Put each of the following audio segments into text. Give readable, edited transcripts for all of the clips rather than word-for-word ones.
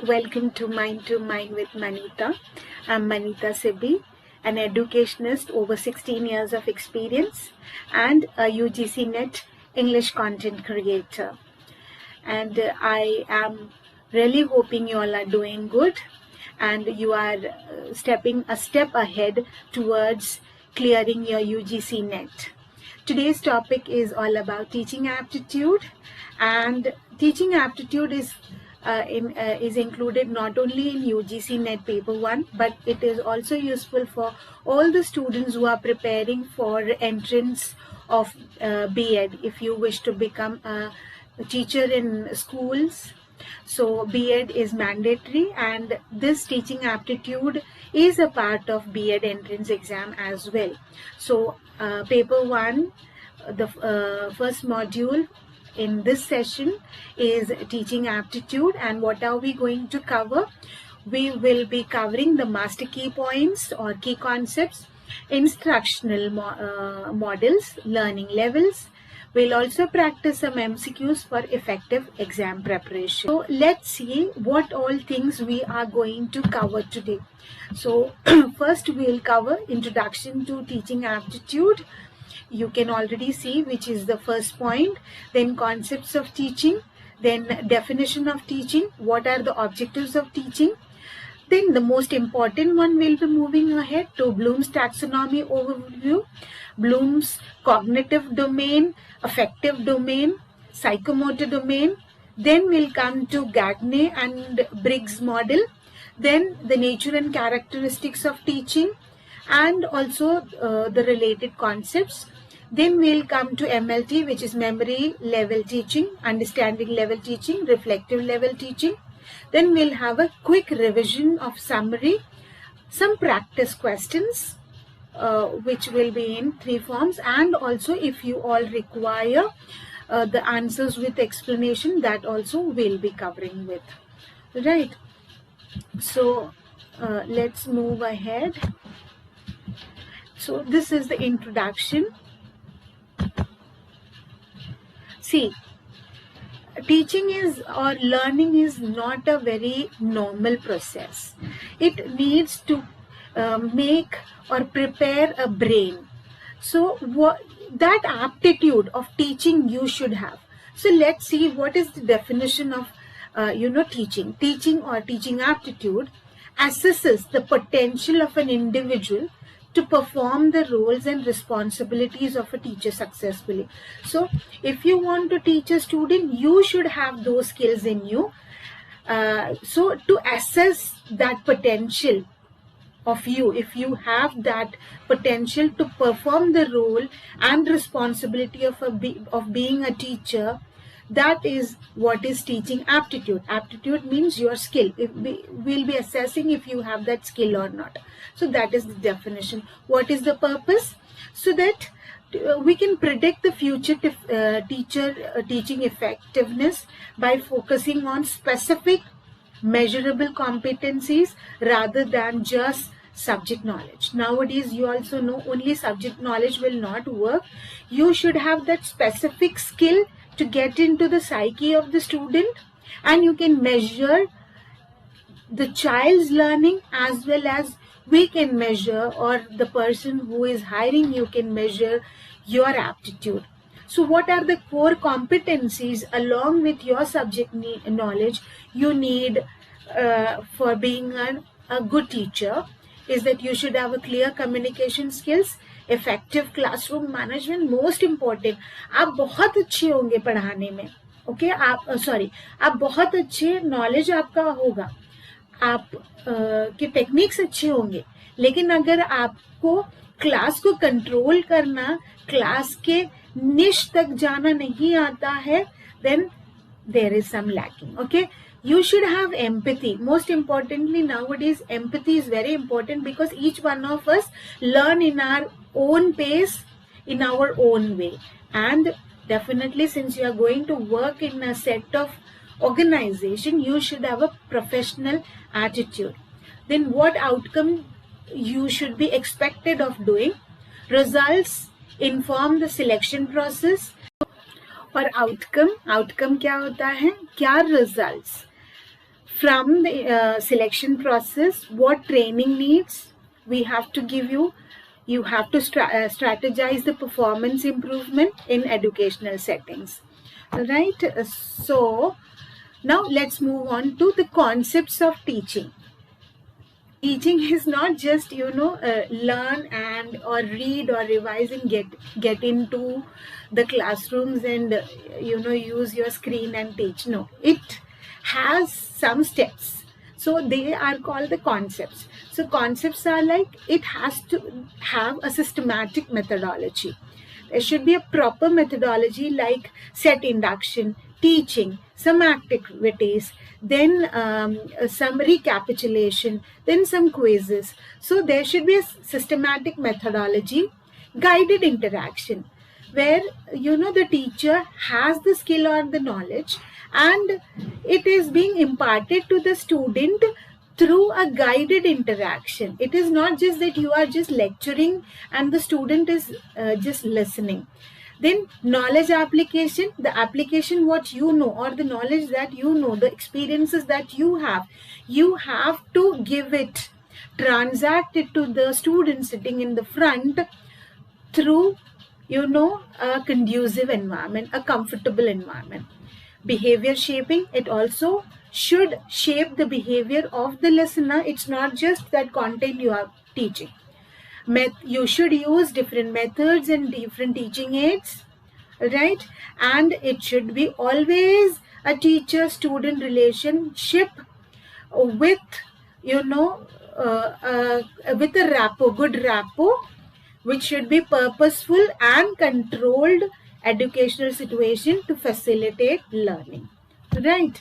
Welcome to Mind with Manita. I'm Manita Sibi, an educationist over 16 years of experience and a UGC NET English content creator. And I am really hoping you all are doing good and you are stepping a step ahead towards clearing your UGC NET. Today's topic is all about teaching aptitude, and teaching aptitude is included not only in UGC NET paper 1, but it is also useful for all the students who are preparing for entrance of B.Ed. If you wish to become a teacher in schools, so B.Ed is mandatory, and this teaching aptitude is a part of B.Ed entrance exam as well. So paper 1, the first module in this session is teaching aptitude, and what are we going to cover? We will be covering the master key points or key concepts, instructional models, learning levels. We'll also practice some MCQs for effective exam preparation. So let's see what all things we are going to cover today. So first we'll cover introduction to teaching aptitude. You can already see which is the first point, then concepts of teaching, then definition of teaching, what are the objectives of teaching. Then the most important one, will be moving ahead to Bloom's taxonomy overview, Bloom's cognitive domain, affective domain, psychomotor domain. Then we'll come to Gagne and Briggs model, then the nature and characteristics of teaching, and also the related concepts. Then we'll come to MLT, which is memory level teaching, understanding level teaching, reflective level teaching. Then we'll have a quick revision of summary, some practice questions, which will be in 3 forms, and also if you all require the answers with explanation, that also we'll be covering with. Right. So let's move ahead. So this is the introduction. See, teaching is or learning is not a very normal process. It needs to make or prepare a brain. So that aptitude of teaching you should have. So let's see what is the definition of teaching. Teaching or teaching aptitude assesses the potential of an individual to perform the roles and responsibilities of a teacher successfully. So if you want to teach a student, you should have those skills in you. So to assess that potential of you, if you have that potential to perform the role and responsibility of being a teacher, that is what is teaching aptitude. Aptitude means your skill. We'll be assessing if you have that skill or not. So that is the definition. What is the purpose? So that we can predict the future teaching effectiveness by focusing on specific measurable competencies rather than just subject knowledge. Nowadays, you also know only subject knowledge will not work. You should have that specific skill to get into the psyche of the student, and you can measure the child's learning as well as we can measure, or the person who is hiring you can measure your aptitude. So what are the core competencies along with your subject knowledge you need for being a good teacher? Is that you should have a clear communication skills, effective classroom management, most important. आप बहुत अच्छे होंगे पढ़ाने में, okay आप बहुत अच्छे knowledge आपका होगा, आप के टेक्निक्स अच्छे होंगे, लेकिन अगर आपको क्लास को कंट्रोल करना, क्लास के निश तक जाना नहीं आता है, then there is some lacking. Okay, you should have empathy. Most importantly, nowadays empathy is very important because each one of us learn in our own pace, in our own way, and definitely since you are going to work in a set of organization, you should have a professional attitude. Then what outcome you should be expected of doing? Results inform the selection process. और outcome क्या होता है, क्या results from the selection process, what training needs we have to give you. You have to strategize the performance improvement in educational settings, right? So now let's move on to the concepts of teaching. Teaching is not just learn and or read or revise and get into the classrooms and use your screen and teach. No, it has some steps, so they are called the concepts. So concepts are like, it has to have a systematic methodology. There should be a proper methodology like set induction, teaching, some activities, then some recapitulation, then some quizzes. So there should be a systematic methodology, guided interaction, where the teacher has the skill or the knowledge and it is being imparted to the student through a guided interaction. It is not just that you are just lecturing and the student is just listening. Then knowledge application, the application what you know or the knowledge that you know, the experiences that you have to give it, transact it to the student sitting in the front through a conducive environment, a comfortable environment. Behavior shaping, it also should shape the behavior of the listener. It's not just that content you are teaching. You should use different methods and different teaching aids, right? And it should be always a teacher-student relationship with with a rapport, good rapport, which should be purposeful and controlled educational situation to facilitate learning, right?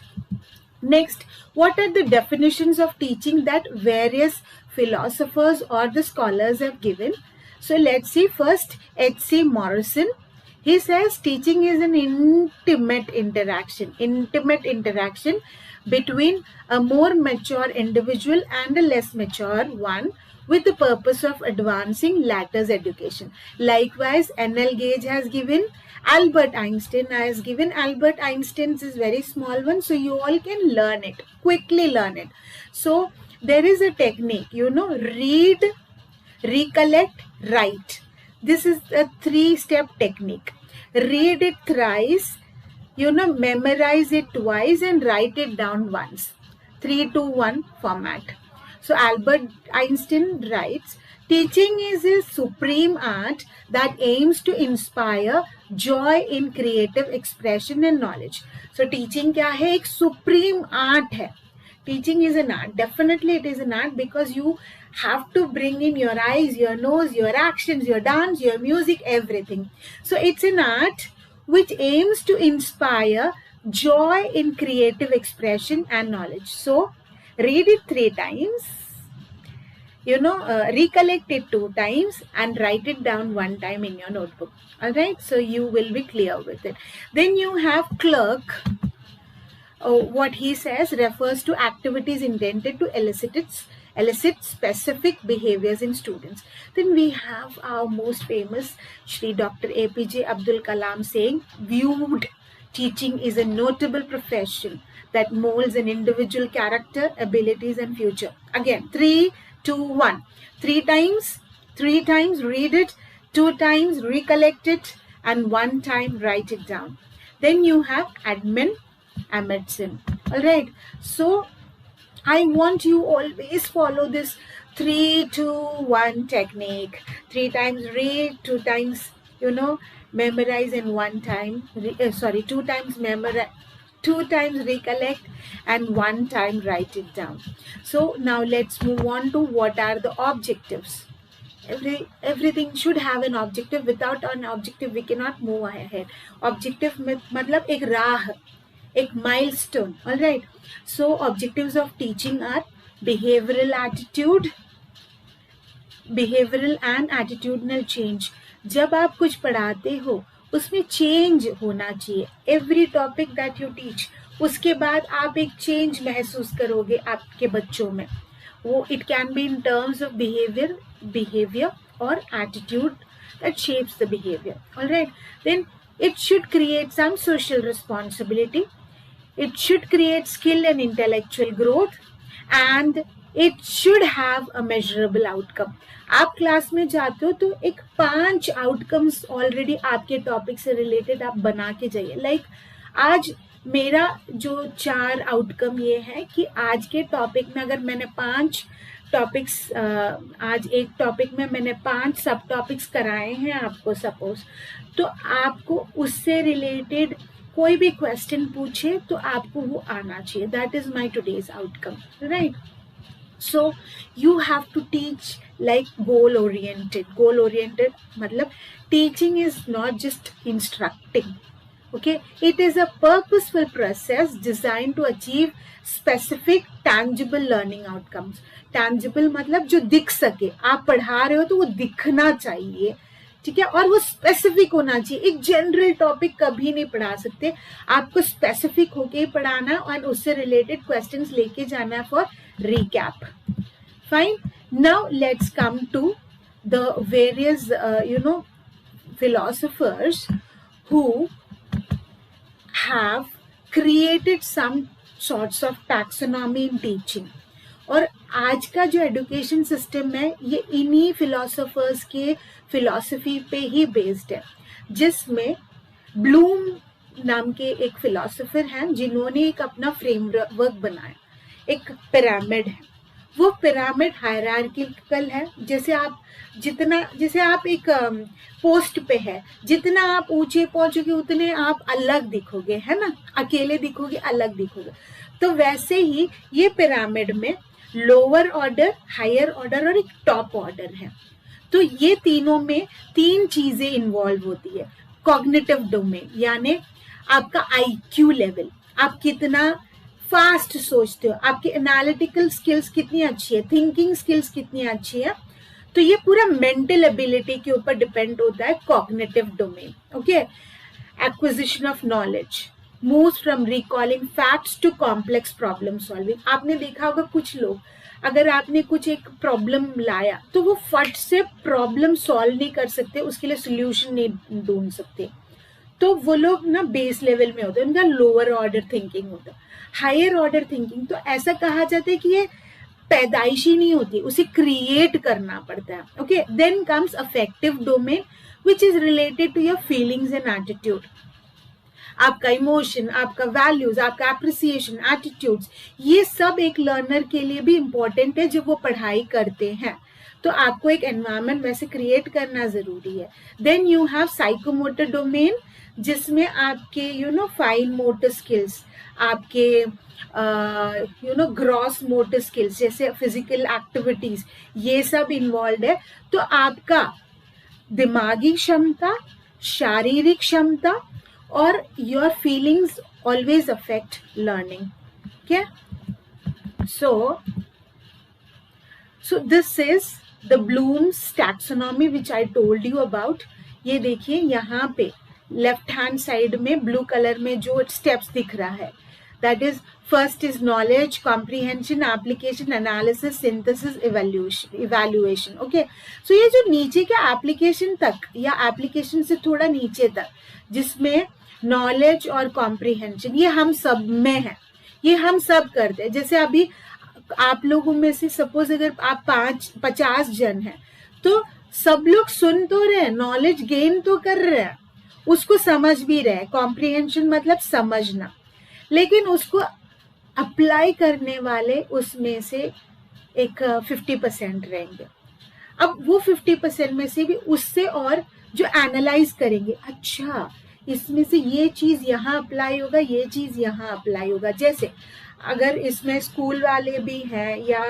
Next, what are the definitions of teaching that various philosophers or the scholars have given? So let's see. First, H.C. Morrison. He says teaching is an intimate interaction between a more mature individual and a less mature one, with the purpose of advancing latter's education. Likewise, N.L. Gage has given, Albert Einstein has given. Albert Einstein's is very small one, so you all can learn it, quickly learn it. So there is a technique, read, recollect, write. This is a 3-step technique. Read it thrice, memorize it twice and write it down once. 3-2-1 format. So Albert Einstein writes, teaching is a supreme art that aims to inspire joy in creative expression and knowledge. So teaching क्या है? एक supreme art है. Teaching is an art. Definitely it is an art because you have to bring in your eyes, your nose, your actions, your dance, your music, everything. So it's an art which aims to inspire joy in creative expression and knowledge. So read it 3 times, recollect it 2 times and write it down 1 time in your notebook. All right, so you will be clear with it. Then you have Clerk. What he says refers to activities intended to elicit specific behaviors in students. Then we have our most famous Shri Dr. APJ Abdul Kalam saying, viewed teaching is a notable profession that molds an individual character, abilities and future. Again, 3, 2, 1. 3 times read it, 2 times recollect it and 1 time write it down. Then you have Amundsen. All right, so I want you always follow this 3, 2, 1 technique. 3 times read, 2 times memorize and 1 time 2 times memorize, 2 times recollect and 1 time write it down. So now let's move on to what are the objectives. Everything should have an objective. Without an objective we cannot move ahead. Objective मतलब एक राह, एक milestone. All right, so objectives of teaching are behavioral and attitudinal change. जब आप कुछ पढ़ाते हो उसमें चेंज होना चाहिए. Every topic that you teach, उसके बाद आप एक चेंज महसूस करोगे आपके बच्चों में. वो it can be in terms of behaviour और attitude that shapes the behavior. All right, then It should create some social responsibility. It should create skill and intellectual growth, and it should have a measurable outcome. आप class में जाते हो तो एक 5 outcomes already आपके topic से related आप बना के जाइए. लाइक आज मेरा जो 4 आउटकम ये है कि आज के टॉपिक में अगर मैंने 5 टॉपिक्स, आज एक टॉपिक में मैंने 5 सब टॉपिक्स कराए हैं आपको सपोज, तो आपको उससे रिलेटेड कोई भी क्वेश्चन पूछे तो आपको वो आना चाहिए. That is my today's outcome, right? So you have to teach like goal oriented. Goal oriented मतलब teaching is not just instructing. Okay, it is a purposeful process designed to achieve specific tangible learning outcomes. Tangible मतलब जो दिख सके. आप पढ़ा रहे हो तो वो दिखना चाहिए, ठीक है, और वो स्पेसिफिक होना चाहिए. एक जनरल टॉपिक कभी नहीं पढ़ा सकते, आपको स्पेसिफिक होके ही पढ़ाना और उससे रिलेटेड क्वेश्चंस लेके जाना है for recap. Fine. Now let's come to the various philosophers who have created some sorts of taxonomy in teaching. और आज का जो एजुकेशन सिस्टम है ये इन्हीं फिलोसोफर्स के फिलॉसफी पे ही बेस्ड है, जिसमें ब्लूम नाम के एक फिलोसोफर हैं जिन्होंने एक अपना फ्रेमवर्क बनाया. एक पिरामिड है, वो पिरामिड हायरार्किकल है. जैसे आप एक पोस्ट पे है, जितना आप ऊंचे पहुंचोगे उतने आप अलग दिखोगे, है ना, अकेले दिखोगे, अलग दिखोगे. तो वैसे ही ये पिरामिड में लोअर ऑर्डर, हायर ऑर्डर और एक टॉप ऑर्डर है. तो ये तीनों में 3 चीजें इन्वॉल्व होती है. कॉग्निटिव डोमेन यानी आपका IQ लेवल, आप कितना फास्ट सोचते हो, आपकी एनालिटिकल स्किल्स कितनी अच्छी है, थिंकिंग स्किल्स कितनी अच्छी है. तो ये पूरा मेंटल एबिलिटी के ऊपर डिपेंड होता है cognitive domain. Okay. Acquisition of knowledge moves from recalling facts to complex problem solving. आपने देखा होगा कुछ लोग, अगर आपने कुछ एक प्रॉब्लम लाया तो वो फट से प्रॉब्लम सॉल्व नहीं कर सकते, उसके लिए सोल्यूशन नहीं ढूंढ सकते. तो वो लोग ना बेस लेवल में होते हैं, उनका लोअर ऑर्डर थिंकिंग होता है. हायर ऑर्डर थिंकिंग तो ऐसा कहा जाता है कि ये पैदाइशी नहीं होती, उसे क्रिएट करना पड़ता है. Okay. Then comes affective domain which is related to your feelings and attitude. आपका इमोशन, आपका वैल्यूज, आपका एप्रिसिएशन, एटीट्यूड्स, ये सब एक लर्नर के लिए भी इम्पोर्टेंट है जब वो पढ़ाई करते हैं. तो आपको एक एनवायरनमेंट वैसे क्रिएट करना जरूरी है. Then you have psychomotor domain, जिसमें आपके फाइन मोटर स्किल्स, आपके ग्रॉस मोटर स्किल्स जैसे फिजिकल एक्टिविटीज, ये सब इन्वॉल्व है. तो आपका दिमागी क्षमता, शारीरिक क्षमता और your feelings always affect learning. क्या? So this is the Bloom's taxonomy which I told you about. ये देखिए यहाँ पे लेफ्ट हैंड साइड में ब्लू कलर में जो स्टेप्स दिख रहा है, that is first is knowledge, comprehension, application, analysis, synthesis, evaluation. Okay. So ये जो नीचे के एप्लीकेशन तक या एप्लीकेशन से थोड़ा नीचे तक, जिसमें नॉलेज और कॉम्प्रिहेंशन, ये हम सब में है, ये हम सब करते हैं. जैसे अभी आप लोगों में से सपोज अगर आप 50 जन हैं तो सब लोग सुन तो रहे, नॉलेज गेन तो कर रहे हैं, उसको समझ भी रहे. कॉम्प्रिहेंशन मतलब समझना, लेकिन उसको अप्लाई करने वाले उसमें से एक 50% रहेंगे. अब वो 50% में से भी उससे और जो एनालाइज करेंगे, अच्छा इसमें से ये चीज यहाँ अप्लाई होगा, ये चीज यहाँ अप्लाई होगा. जैसे अगर इसमें स्कूल वाले भी हैं या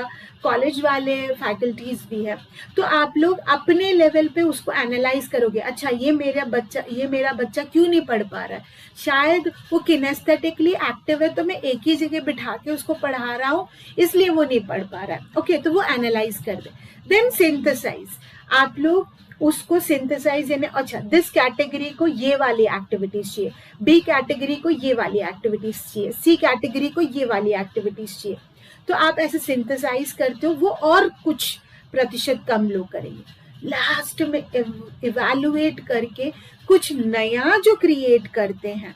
कॉलेज वाले फैकल्टीज भी है, तो आप लोग अपने लेवल पे उसको एनालाइज करोगे. अच्छा ये मेरा बच्चा क्यों नहीं पढ़ पा रहा है, शायद वो किनेस्थेटिकली एक्टिव है तो मैं एक ही जगह बिठा के उसको पढ़ा रहा हूँ इसलिए वो नहीं पढ़ पा रहा है. ओके. तो वो एनालाइज कर दे. देन सिंथेसाइज, आप लोग उसको सिंथेसाइज यानी अच्छा दिस कैटेगरी को ये वाली एक्टिविटीज चाहिए, बी कैटेगरी को ये वाली एक्टिविटीज चाहिए, सी कैटेगरी को ये वाली एक्टिविटीज चाहिए. तो आप ऐसे सिंथेसाइज करते हो, वो और कुछ प्रतिशत कम लोग करेंगे. लास्ट में इवैल्यूएट करके कुछ नया जो क्रिएट करते हैं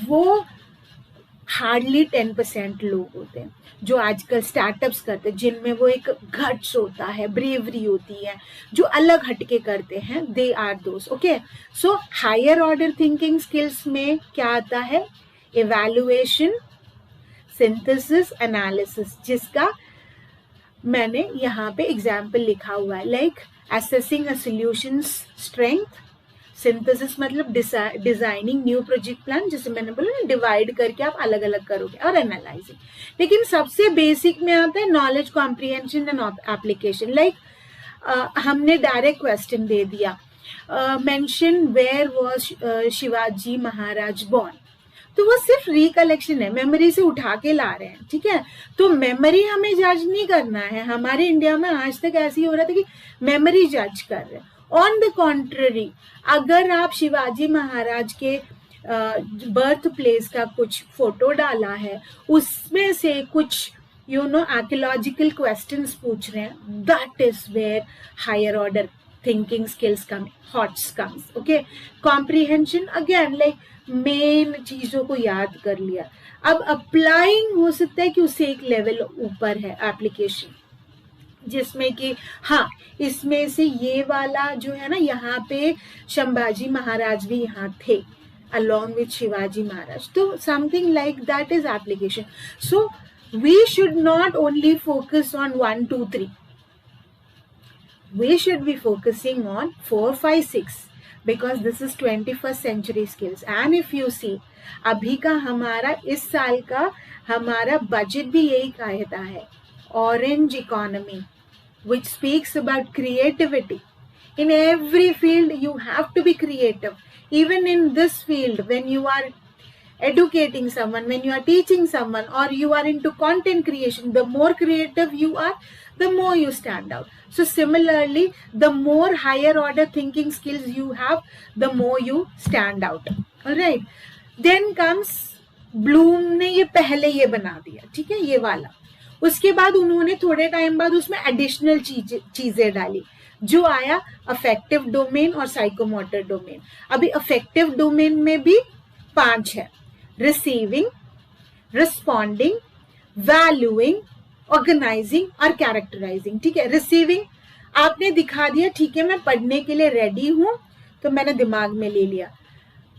वो हार्डली 10% लोग होते हैं जो आजकल स्टार्टअप्स करते हैं, जिनमें वो एक गट्स होता है, ब्रेवरी होती है, जो अलग हटके करते हैं, they are those. Okay, so higher order thinking skills में क्या आता है? इवैल्यूएशन, सिंथेसिस, एनालिसिस, जिसका मैंने यहाँ पे एग्जाम्पल लिखा हुआ है, like assessing a solutions strength, synthesis मतलब डिजाइनिंग न्यू प्रोजेक्ट प्लान, जैसे मैंने बोला ना, डिवाइड करके आप अलग अलग करोगे, और एनालाइजिंग. लेकिन सबसे बेसिक में आता है knowledge comprehension and application. Like हमने डायरेक्ट क्वेश्चन दे दिया, mention where was Shivaji Maharaj born, तो वो सिर्फ रिकलेक्शन है, मेमोरी से उठा के ला रहे हैं. ठीक है, तो मेमोरी हमें जज नहीं करना है. हमारे इंडिया में आज तक ऐसे ही हो रहा था कि मेमोरी जज कर रहे हैं. ऑन द कॉन्ट्ररी, अगर आप शिवाजी महाराज के बर्थ प्लेस का कुछ फोटो डाला है, उसमें से कुछ आर्कियोलॉजिकल क्वेश्चंस पूछ रहे हैं, that is where higher order thinking skills come, HOTS comes. Okay, comprehension again, like main चीजों को याद कर लिया. अब अप्लाइंग हो सकता है कि उससे एक लेवल ऊपर है एप्लीकेशन, जिसमें कि हाँ, इसमें से ये वाला जो है ना, यहाँ पे संभाजी महाराज भी यहाँ थे along with शिवाजी महाराज, तो something like that is application. So we should not only focus on 1, 2, 3. We should be focusing on 4, 5, 6 because this is 21st century skills. And if you see, अभी का हमारा इस साल का हमारा बजट भी यही कहता है, orange economy, which speaks about creativity. In every field you have to be creative. Even in this field, when you are educating someone, when you are teaching someone, or you are into content creation, the more creative you are, the more you stand out. So similarly, the more higher order thinking skills you have, the more you stand out. Alright, then comes Bloom ने ये पहले ये बना दिया, ठीक है, ये वाला. उसके बाद उन्होंने थोड़े टाइम बाद उसमें एडिशनल चीजें डाली, जो आया अफेक्टिव डोमेन और साइकोमोटर डोमेन. अभी अफेक्टिव डोमेन में भी 5 है: रिसीविंग, रिस्पॉन्डिंग, वैल्यूइंग, ऑर्गेनाइजिंग और कैरेक्टराइजिंग. ठीक है, रिसीविंग आपने दिखा दिया, ठीक है, मैं पढ़ने के लिए रेडी हूं, तो मैंने दिमाग में ले लिया.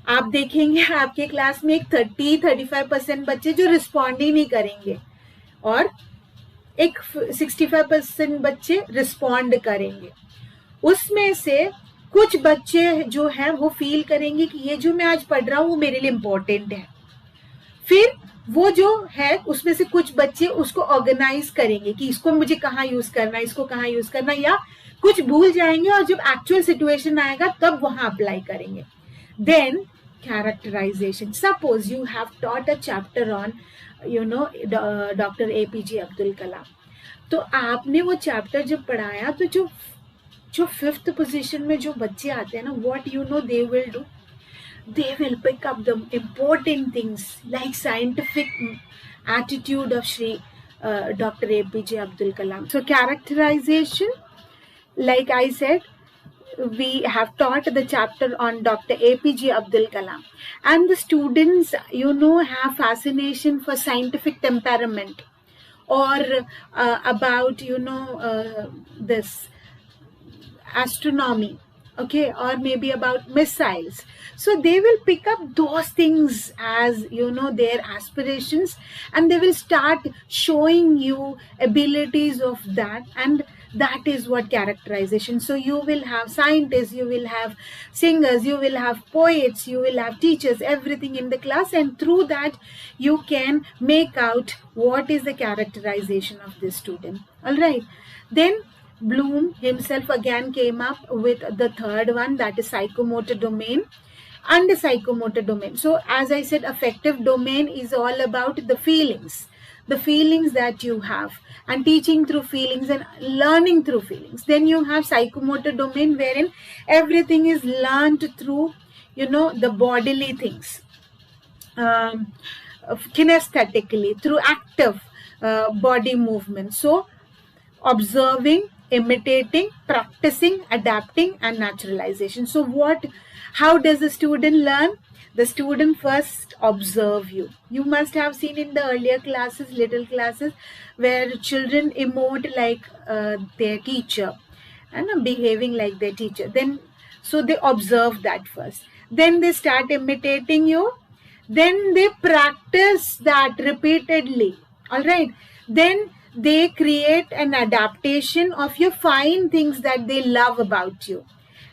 आप देखेंगे आपके क्लास में एक 30-35% बच्चे जो रिस्पॉन्ड ही नहीं करेंगे, और एक 65% बच्चे रिस्पॉन्ड करेंगे. उसमें से कुछ बच्चे जो हैं वो फील करेंगे कि ये जो मैं आज पढ़ रहा हूँ वो मेरे लिए इम्पोर्टेंट है. फिर वो जो है उसमें से कुछ बच्चे उसको ऑर्गेनाइज करेंगे कि इसको मुझे कहाँ यूज करना है, इसको कहाँ यूज करना, या कुछ भूल जाएंगे और जब एक्चुअल सिचुएशन आएगा तब वहां अप्लाई करेंगे. Then characterization. Suppose you have taught a chapter on doctor APJ Abdul Kalam, तो आपने वो चैप्टर जब पढ़ाया, तो जो 5th पोजीशन में जो बच्चे आते हैं ना, what they will do, they will pick up the important things like scientific attitude of Dr. APJ Abdul Kalam. So characterization, like I said, we have taught the chapter on Dr. APJ Abdul Kalam, and the students have fascination for scientific temperament, or about this astronomy, okay, or maybe about missiles. So they will pick up those things as their aspirations, and they will start showing you abilities of that, and that is what characterization. So you will have scientists, you will have singers, you will have poets, you will have teachers, everything in the class, and through that you can make out what is the characterization of this student. All right, then Bloom himself again came up with the third one, that is psychomotor domain and psychomotor domain. So as I said, affective domain is all about the feelings that you have, and teaching through feelings and learning through feelings. Then you have psychomotor domain, wherein everything is learned through the bodily things, kinesthetically, through active body movement. So observing, imitating, practicing, adapting, and naturalization. So how does the student learn? The student first observe you. You must have seen in the earlier classes, little classes, where children emote like their teacher and behaving like their teacher. Then, so they observe that first. Then they start imitating you. Then they practice that repeatedly. All right. Then they create an adaptation of your fine things that they love about you.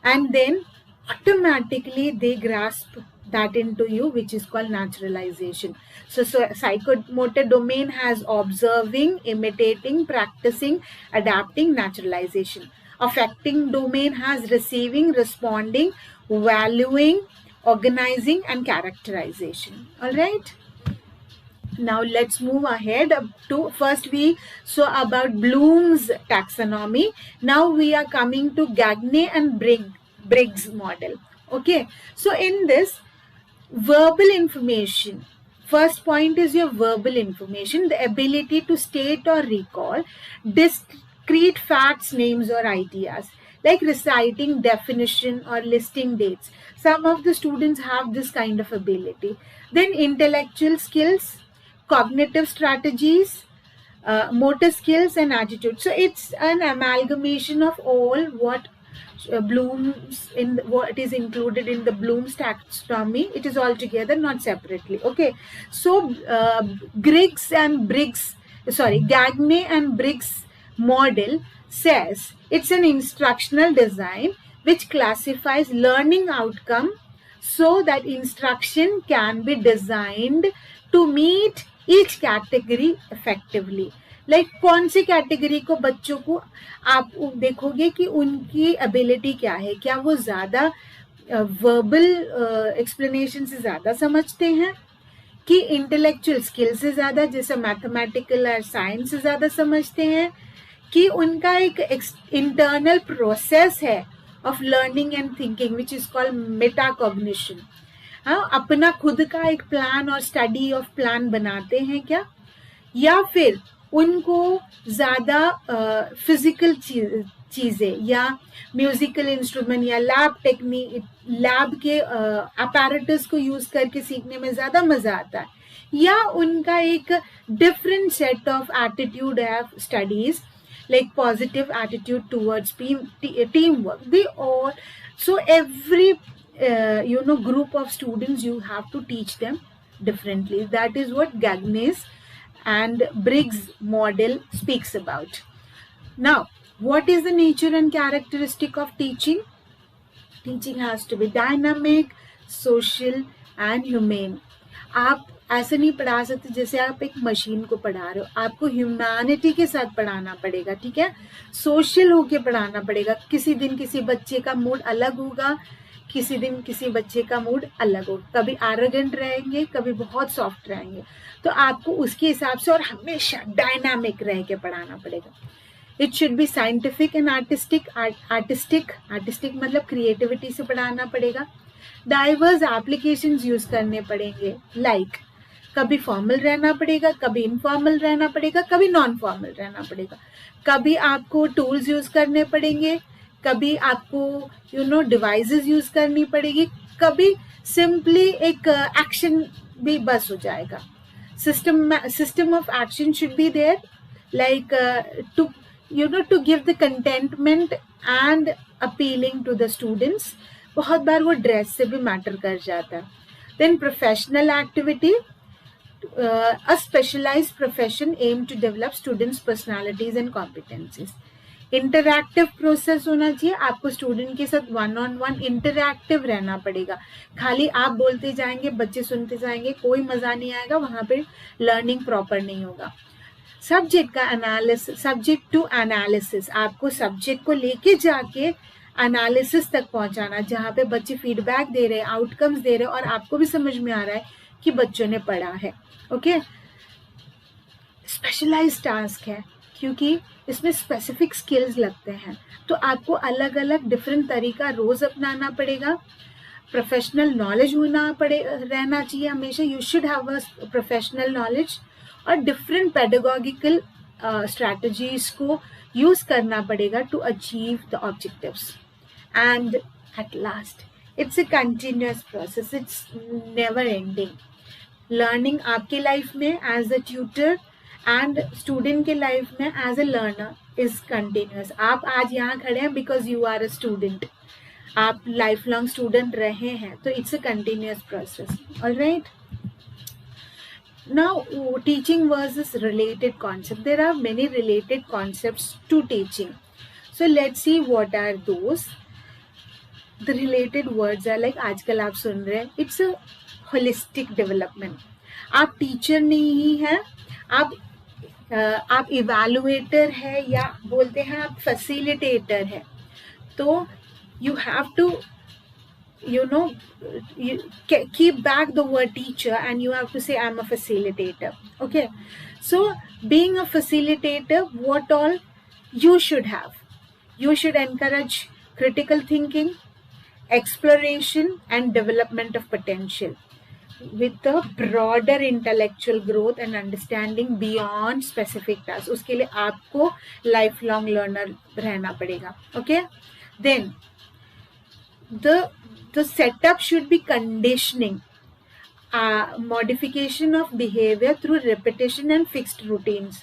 And then automatically they grasp that into you, which is called naturalization. So psychomotor domain has observing, imitating, practicing, adapting, naturalization. Affecting domain has receiving, responding, valuing, organizing, and characterization. All right. Now let's move ahead to, first we saw about Bloom's taxonomy. Now we are coming to Gagne and Briggs model. Okay, so in this, verbal information, first point is your verbal information, the ability to state or recall discrete facts, names, or ideas, like reciting definition or listing dates. Some of the students have this kind of ability. Then intellectual skills, cognitive strategies, motor skills, and attitude. So it's an amalgamation of all what Bloom's in what is included in the Bloom's taxonomy. It is all together, not separately. Okay, so Gagne and Briggs model says it's an instructional design which classifies learning outcome so that instruction can be designed to meet each category effectively. Like कौन सी category को बच्चों को आप देखोगे कि उनकी ability क्या है, क्या वो ज़्यादा वर्बल एक्सप्लेनेशन से ज़्यादा समझते हैं कि इंटेलेक्चुअल स्किल से ज़्यादा, जैसे मैथमेटिकल और साइंस से ज़्यादा समझते हैं, कि उनका एक इंटरनल प्रोसेस है of learning and thinking which is called metacognition. हाँ, अपना खुद का एक प्लान और स्टडी ऑफ प्लान बनाते हैं क्या, या फिर उनको ज़्यादा फिजिकल चीज़ें या म्यूजिकल इंस्ट्रूमेंट या लैब के अपैरेटस को यूज़ करके सीखने में ज़्यादा मज़ा आता है, या उनका एक डिफरेंट सेट ऑफ एटीट्यूड है studies, like positive attitude towards teamwork. They all, so every group of students, you have to teach them differently. That is what Gagne's and Briggs model speaks about. Now, what is the nature and characteristic of teaching? Teaching has to be dynamic, social and humane. आप ऐसे नहीं पढ़ा सकते जैसे आप एक machine को पढ़ा रहे हो, आपको ह्यूमैनिटी के साथ पढ़ाना पड़ेगा. ठीक है, सोशल होके पढ़ाना पड़ेगा. किसी दिन किसी बच्चे का मूड अलग होगा, किसी दिन किसी बच्चे का मूड अलग होगा, कभी एरोगेंट रहेंगे, कभी बहुत सॉफ्ट रहेंगे. तो आपको उसके हिसाब से और हमेशा डायनामिक रह के पढ़ाना पड़ेगा. It should be scientific and artistic. Artistic मतलब क्रिएटिविटी से पढ़ाना पड़ेगा. डाइवर्स एप्लीकेशंस यूज करने पड़ेंगे, लाइक कभी फॉर्मल रहना पड़ेगा, कभी इनफॉर्मल रहना पड़ेगा, कभी नॉन फॉर्मल रहना पड़ेगा. कभी आपको टूल्स यूज करने पड़ेंगे, कभी आपको डिवाइसेस यूज करनी पड़ेगी, कभी सिंपली एक एक्शन भी बस हो जाएगा. System of action should be there, like to give the contentment and appealing to the students. बहुत बार वो ड्रेस से भी मैटर कर जाता है. Then professional activity, a specialized profession aimed to develop students' personalities and competencies. Interactive process होना चाहिए. आपको स्टूडेंट के साथ 1-on-1 इंटरैक्टिव रहना पड़ेगा. खाली आप बोलते जाएंगे, बच्चे सुनते जाएंगे, कोई मजा नहीं आएगा, वहां पे लर्निंग प्रॉपर नहीं होगा. सब्जेक्ट का एनालिसिस, सब्जेक्ट टू एनालिसिस, आपको सब्जेक्ट को लेके जाके एनालिसिस तक पहुंचाना, जहाँ पे बच्चे फीडबैक दे रहे हैं, आउटकम्स दे रहे हैं, और आपको भी समझ में आ रहा है कि बच्चों ने पढ़ा है. ओके, स्पेशलाइज्ड टास्क है क्योंकि इसमें स्पेसिफिक स्किल्स लगते हैं, तो आपको अलग अलग डिफरेंट तरीका रोज अपनाना पड़ेगा. प्रोफेशनल नॉलेज रहना चाहिए हमेशा. You should have a professional knowledge, और डिफरेंट पेडागोगिकल strategies को use करना पड़ेगा to achieve the objectives. And at last, it's a continuous process. It's never ending. Learning आपके life में as a tutor and student के life में as a learner is continuous. आप आज यहाँ खड़े हैं because you are a student. आप lifelong student रहे हैं, तो it's a continuous process. All right. Now, teaching versus related concept. There are many related concepts to teaching. So let's see what are those. The related words are like आजकल आप सुन रहे हैं, it's a holistic development. आप teacher नहीं हैं, आप evaluator है या बोलते हैं आप फैसिलिटेटर है, तो you have to you keep back the word teacher and you have to say I'm a facilitator. Okay, so being a facilitator, what all you should have? You should encourage critical thinking, exploration and development of potential with the broader intellectual growth and understanding beyond specific tasks. उसके लिए आपको lifelong learner रहना पड़ेगा. Okay, then the setup should be conditioning, modification of behavior through repetition and fixed routines.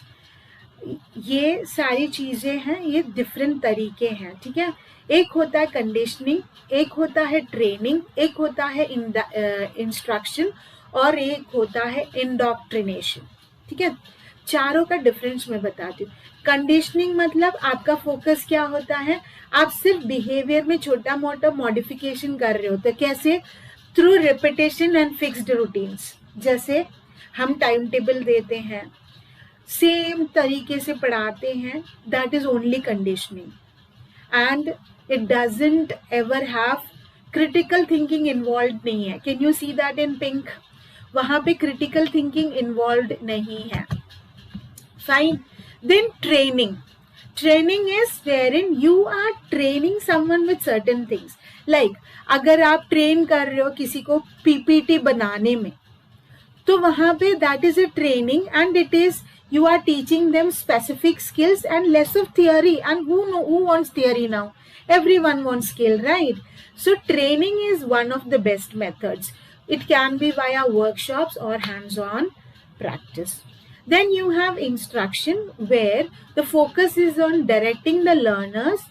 ये सारी चीजें हैं, ये डिफरेंट तरीके हैं. ठीक है, एक होता है कंडीशनिंग, एक होता है ट्रेनिंग, एक होता है इंस्ट्रक्शन और एक होता है इंडोक्ट्रिनेशन. ठीक है, चारों का डिफरेंस मैं बताती हूँ. कंडीशनिंग मतलब आपका फोकस क्या होता है, आप सिर्फ बिहेवियर में छोटा मोटा मॉडिफिकेशन कर रहे होते. कैसे? Through repetition and fixed routines. जैसे हम टाइम टेबल देते हैं, सेम तरीके से पढ़ाते हैं, that is only conditioning. And it doesn't ever have critical thinking involve नहीं है. Can you see that in pink? वहां पे क्रिटिकल थिंकिंग इन्वॉल्व नहीं है. Fine. Then training. Training is wherein you are training someone with certain things. Like अगर आप train कर रहे हो किसी को PPT बनाने में, तो वहां पे that is a training and it is you are teaching them specific skills and less of theory. And who wants theory now? Everyone wants skill, right? So training is one of the best methods. It can be via workshops or hands-on practice. Then you have instruction where the focus is on directing the learners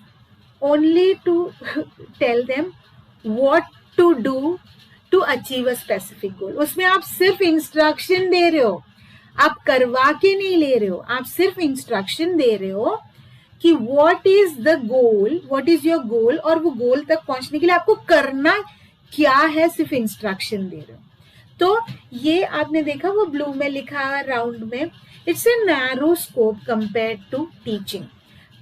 only to tell them what to do to achieve a specific goal. उसमें आप सिर्फ instruction दे रहे हो, आप करवा के नहीं ले रहे हो, आप सिर्फ इंस्ट्रक्शन दे रहे हो कि what is the goal, what is your goal, और वो गोल तक पहुंचने के लिए आपको करना क्या है, सिर्फ इंस्ट्रक्शन दे रहे हो. तो ये आपने देखा वो ब्लू में लिखा राउंड में, it's a narrow scope compare to teaching.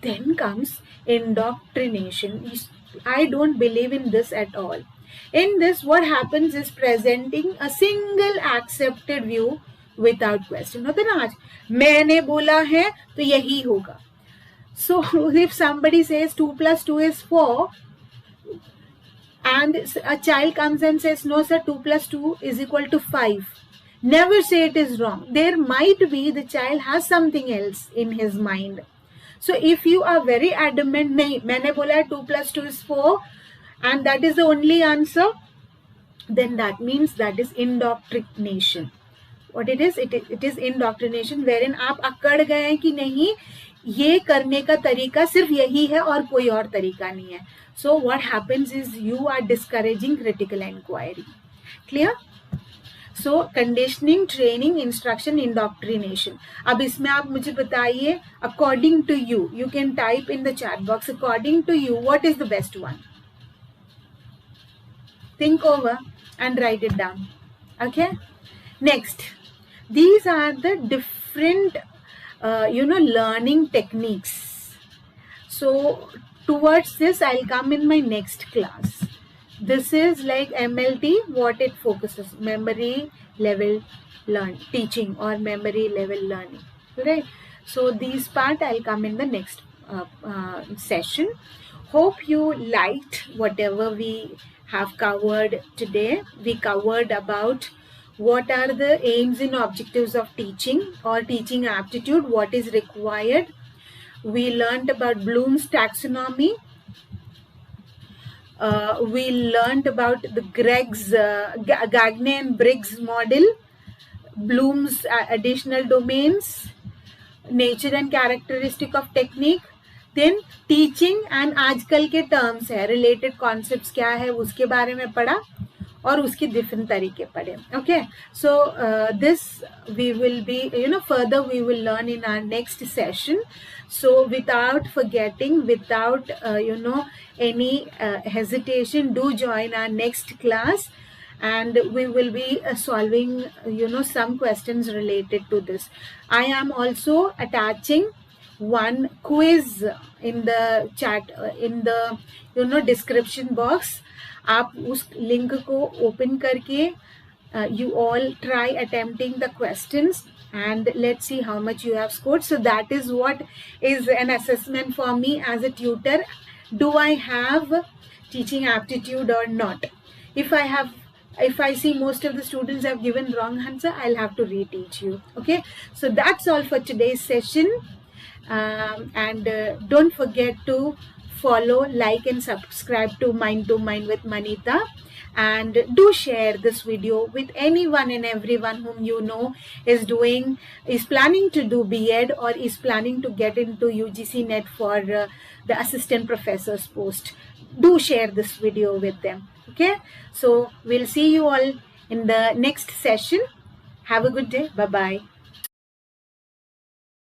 Then comes indoctrination. I don't believe in this at all. In this, what happens is presenting a single accepted view without question. होता ना, आज मैंने बोला है तो यही होगा. So if somebody says 2 + 2 is 4, and a child comes and says, no sir, 2 + 2 is equal to 5. Never say it is wrong. There might be the child has something else in his mind. So if you are very adamant, nahi, मैंने बोला है 2 + 2 is 4 and that is the only answer, then that means that is indoctrination. What it is? It is indoctrination wherein आप अकड़ गए हैं कि नहीं, ये करने का तरीका सिर्फ यही है और कोई और तरीका नहीं है. So what happens is you are discouraging critical inquiry. Clear? So conditioning, training, instruction, indoctrination. अब इसमें आप मुझे बताइए, according to you, you can type in the chat box, according to you, what is the best one? Think over and write it down. Okay? Next, these are the different learning techniques. So towards this I'll come in my next class. This is like MLT, what it focuses, memory level teaching or memory level learning, right? So these part I'll come in the next session. Hope you liked whatever we have covered today. We covered about what are the aims and objectives of teaching or teaching aptitude, what is required. We learned about Bloom's taxonomy. We learned about the Gagne and Briggs model, Bloom's additional domains, nature and characteristic of technique. Then teaching and आजकल के terms है, related concepts क्या है उसके बारे में पढ़ा और उसके different तरीके पढ़े. Okay, so this we will be, further we will learn in our next session. So without forgetting, without any hesitation, do join our next class, and we will be solving some questions related to this. I am also attaching one quiz in the chat, in the description box. आप उस link को open करके you all try attempting the questions and let's see how much you have scored. So that is what is an assessment for me as a tutor. Do I have teaching aptitude or not? If I see most of the students have given wrong answer, I'll have to reteach you. Okay, so that's all for today's session. And don't forget to follow, like and subscribe to Mind to Mind with Manita, and do share this video with anyone and everyone whom you know is planning to do B.Ed or is planning to get into UGC NET for the assistant professor's post. Do share this video with them. Okay, so we'll see you all in the next session. Have a good day. Bye bye.